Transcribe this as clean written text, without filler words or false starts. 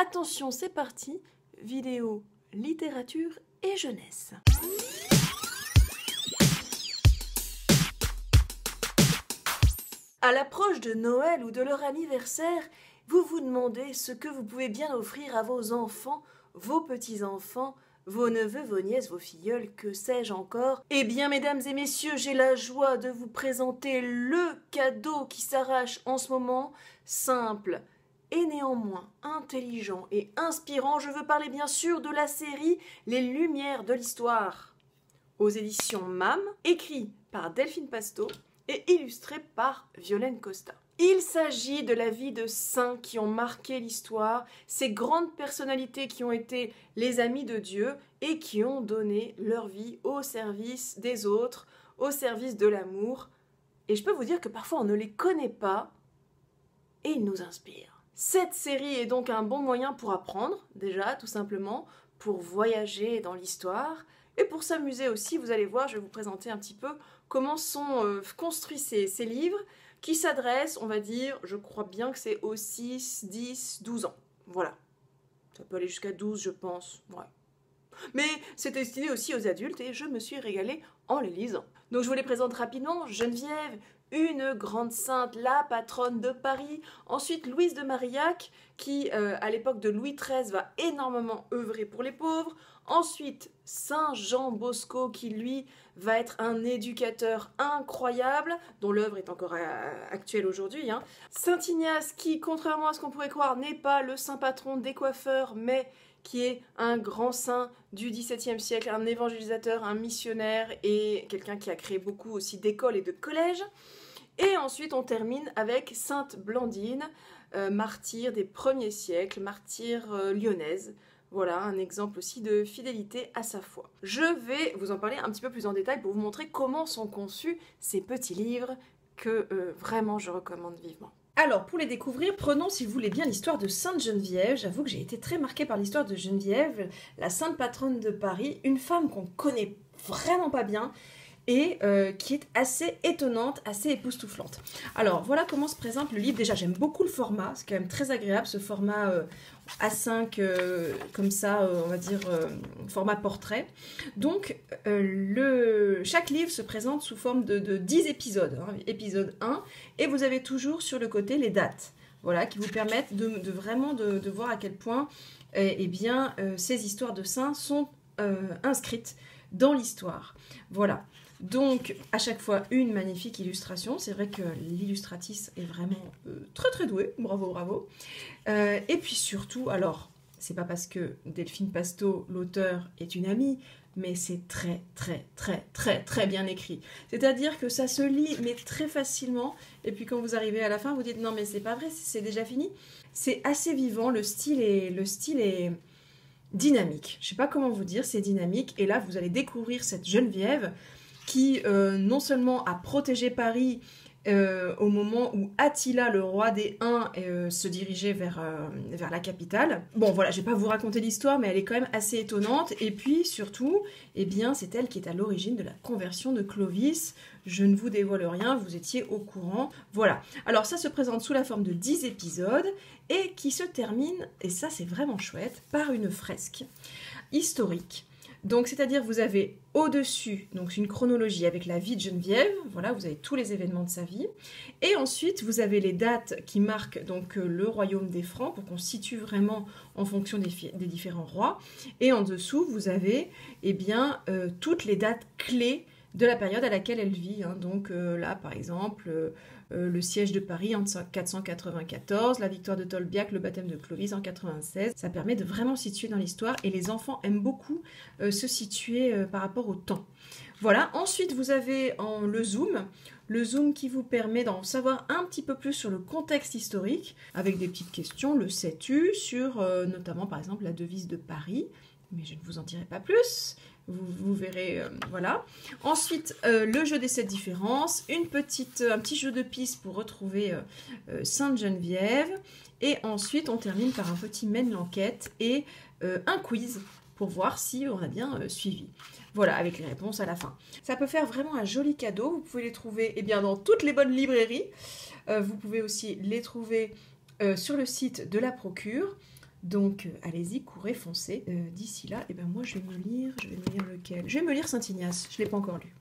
Attention, c'est parti, vidéo, littérature et jeunesse. À l'approche de Noël ou de leur anniversaire, vous vous demandez ce que vous pouvez bien offrir à vos enfants, vos petits-enfants, vos neveux, vos nièces, vos filleuls, que sais-je encore. Eh bien, mesdames et messieurs, j'ai la joie de vous présenter le cadeau qui s'arrache en ce moment, simple et néanmoins intelligent et inspirant. Je veux parler bien sûr de la série Les Lumières de l'Histoire, aux éditions MAM, écrit par Delphine Pasto et illustré par Violaine Costa. Il s'agit de la vie de saints qui ont marqué l'histoire, ces grandes personnalités qui ont été les amis de Dieu et qui ont donné leur vie au service des autres, au service de l'amour. Et je peux vous dire que parfois on ne les connaît pas et ils nous inspirent. Cette série est donc un bon moyen pour apprendre, déjà, tout simplement, pour voyager dans l'histoire et pour s'amuser aussi. Vous allez voir, je vais vous présenter un petit peu comment sont construits ces livres qui s'adressent, on va dire, je crois bien que c'est aux 6, 10, 12 ans. Voilà. Ça peut aller jusqu'à 12, je pense. Ouais. Mais c'est destiné aussi aux adultes et je me suis régalée en les lisant. Donc je vous les présente rapidement. Geneviève, une grande sainte, la patronne de Paris. Ensuite, Louise de Marillac, qui, à l'époque de Louis XIII, va énormément œuvrer pour les pauvres. Ensuite, Saint Jean Bosco, qui, lui, va être un éducateur incroyable, dont l'œuvre est encore actuelle aujourd'hui. Saint Ignace, qui, contrairement à ce qu'on pourrait croire, n'est pas le saint patron des coiffeurs, mais qui est un grand saint du XVIIe siècle, un évangélisateur, un missionnaire et quelqu'un qui a créé beaucoup aussi d'écoles et de collèges. Et ensuite, on termine avec Sainte Blandine, martyre des premiers siècles, martyre lyonnaise. Voilà, un exemple aussi de fidélité à sa foi. Je vais vous en parler un petit peu plus en détail pour vous montrer comment sont conçus ces petits livres que vraiment je recommande vivement. Alors, pour les découvrir, prenons, si vous voulez bien, l'histoire de Sainte Geneviève. J'avoue que j'ai été très marquée par l'histoire de Geneviève, la sainte patronne de Paris, une femme qu'on connaît vraiment pas bien et qui est assez étonnante, assez époustouflante. Alors, voilà comment se présente le livre. Déjà, j'aime beaucoup le format, c'est quand même très agréable, ce format A5, comme ça, on va dire, format portrait. Donc, chaque livre se présente sous forme de 10 épisodes, épisode 1, et vous avez toujours sur le côté les dates, voilà, qui vous permettent vraiment de voir à quel point ces histoires de saints sont inscrites dans l'histoire. Voilà. Donc, à chaque fois, une magnifique illustration. C'est vrai que l'illustratrice est vraiment très très douée. Bravo, bravo. Et puis surtout, alors, c'est pas parce que Delphine Pasto, l'auteur, est une amie, mais c'est très très très très très bien écrit. C'est-à-dire que ça se lit, mais très facilement. Et puis quand vous arrivez à la fin, vous dites non mais c'est pas vrai, c'est déjà fini. C'est assez vivant, le style est dynamique. Je sais pas comment vous dire, c'est dynamique. Et là, vous allez découvrir cette Geneviève qui non seulement a protégé Paris au moment où Attila, le roi des Huns, se dirigeait vers la capitale. Bon voilà, je vais pas vous raconter l'histoire, mais elle est quand même assez étonnante. Et puis surtout, eh bien, c'est elle qui est à l'origine de la conversion de Clovis. Je ne vous dévoile rien, vous étiez au courant. Voilà. Alors ça se présente sous la forme de 10 épisodes et qui se termine, et ça c'est vraiment chouette, par une fresque historique. Donc, c'est-à-dire, vous avez au-dessus donc une chronologie avec la vie de Geneviève, voilà, vous avez tous les événements de sa vie, et ensuite, vous avez les dates qui marquent donc le royaume des Francs, pour qu'on se situe vraiment en fonction des différents rois, et en dessous, vous avez, eh bien, toutes les dates clés de la période à laquelle elle vit, donc là, par exemple, le siège de Paris en 494, la victoire de Tolbiac, le baptême de Clovis en 96. Ça permet de vraiment se situer dans l'histoire et les enfants aiment beaucoup se situer par rapport au temps. Voilà, ensuite vous avez le zoom qui vous permet d'en savoir un petit peu plus sur le contexte historique, avec des petites questions, le sais-tu, sur notamment par exemple la devise de Paris, mais je ne vous en dirai pas plus. Vous verrez, voilà. Ensuite, le jeu des 7 différences, un petit jeu de piste pour retrouver Sainte Geneviève. Et ensuite, on termine par un petit mène l'enquête et un quiz pour voir si on a bien suivi. Voilà, avec les réponses à la fin. Ça peut faire vraiment un joli cadeau. Vous pouvez les trouver dans toutes les bonnes librairies. Vous pouvez aussi les trouver sur le site de la Procure. Donc allez-y, courez, foncez. D'ici là, et ben moi je vais me lire lequel? Je vais me lire Saint-Ignace, je ne l'ai pas encore lu.